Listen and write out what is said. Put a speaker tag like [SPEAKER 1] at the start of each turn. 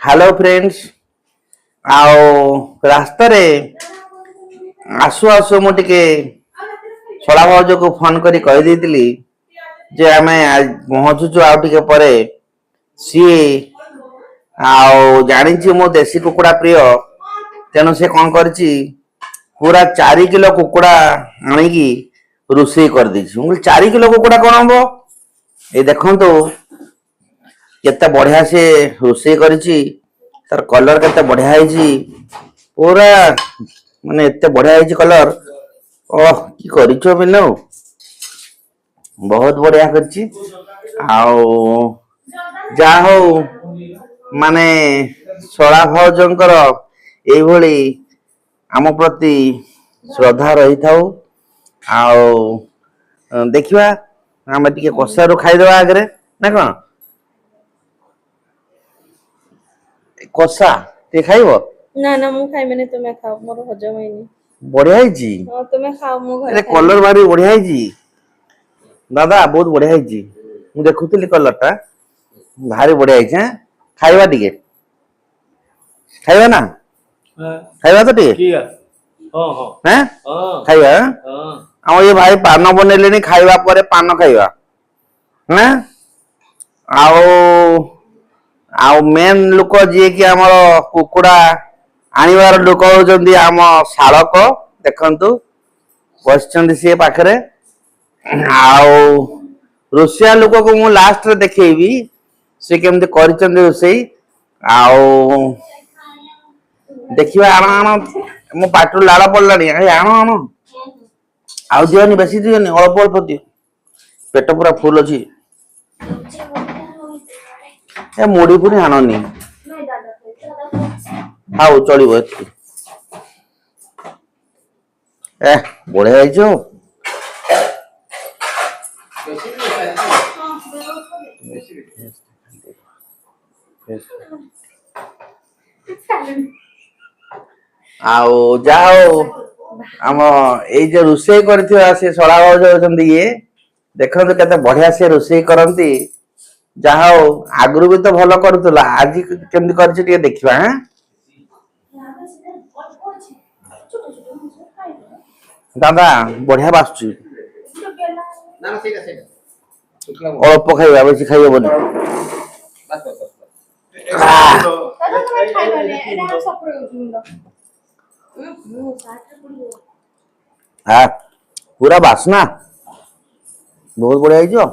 [SPEAKER 1] hello friends आओ रास्ता रे आसु आसु मु टिके छड़ा भाउज को फोन करी कहि देइतिली जे आमे आज पहुंचुचु आउ टिके परे सी आओ जानि छी मो देसी कुकुड़ा प्रिय तेनु से कोन करची पूरा 4 किलो कुकुड़ा आनी की रुसई कर दी छी 4 किलो कुकुड़ा कोन हबो ए देखंतु केते बढ़िया से रोषे करिछि तार कलर केते बढ़िया हैछि पूरा माने एते बढ़िया हैछि कलर ओह की करिछो बिनो बहुत बढ़िया करछि आउ जा हो माने सळा भौजंकर एई भली आम प्रति श्रद्धा रही थाउ आउ देखिबा हम टिके कसारो खाइ देबा आगरे ना कोन कसा ते खाइबो
[SPEAKER 2] ना ना मु खाइ माने तुमे खाओ मोर हजम होइनी
[SPEAKER 1] बढ़िया हैछि
[SPEAKER 2] हां तुमे खाओ मु घर
[SPEAKER 1] अरे कलर भारी बढ़िया हैछि दादा बहुत बढ़िया हैछि मु देखुतली कलर टा भारी बढ़िया हैछि हैं खाइबा टिके खाइबा ना
[SPEAKER 3] हां
[SPEAKER 1] खाइबा तो टिके
[SPEAKER 3] ठीक है हां हां
[SPEAKER 1] हैं
[SPEAKER 3] हां
[SPEAKER 1] खाइबा
[SPEAKER 3] हां
[SPEAKER 1] हम ये भाई पान बनेलेनी खाइबा परे पान खाइबा हैं आओ आउ मेन लोक जी कि हमर कुकुड़ा आनिबार लोक होजंदी हम शालक देखंतु बसचंदी से पाखरे आउ रोसिया लोक को मु लास्ट रे देखैबी से केमते करिचंदी रोसई आउ देखिबा आण मो पाटू लाळ पडलानी आण आउ दियोनी बेसी दियोनी अल्प अल्प दियो पेट पूरा फुल अछि ए मुड़ी पुनी आननी आउ चलिबो एति ए बढ़िया हैछो आउ जाओ हम एई जे रुसई करथिया से सळा भाउज होचंदी ये देखंतु केते बढ़िया से रुसई करंती जाओ आगुरु भी तो भलो करूतला आज केमति करछि टिके देखिबा हैं दादा बढ़िया बासछु
[SPEAKER 3] ना ना सेटा
[SPEAKER 1] अल्प खाइबा बेसी खाइबो बोली
[SPEAKER 3] बस बस
[SPEAKER 2] दादा तुमे खाइ माने एना हम सपुर मुंडो
[SPEAKER 1] हां पूरा बासना बहुत बढ़िया हैजो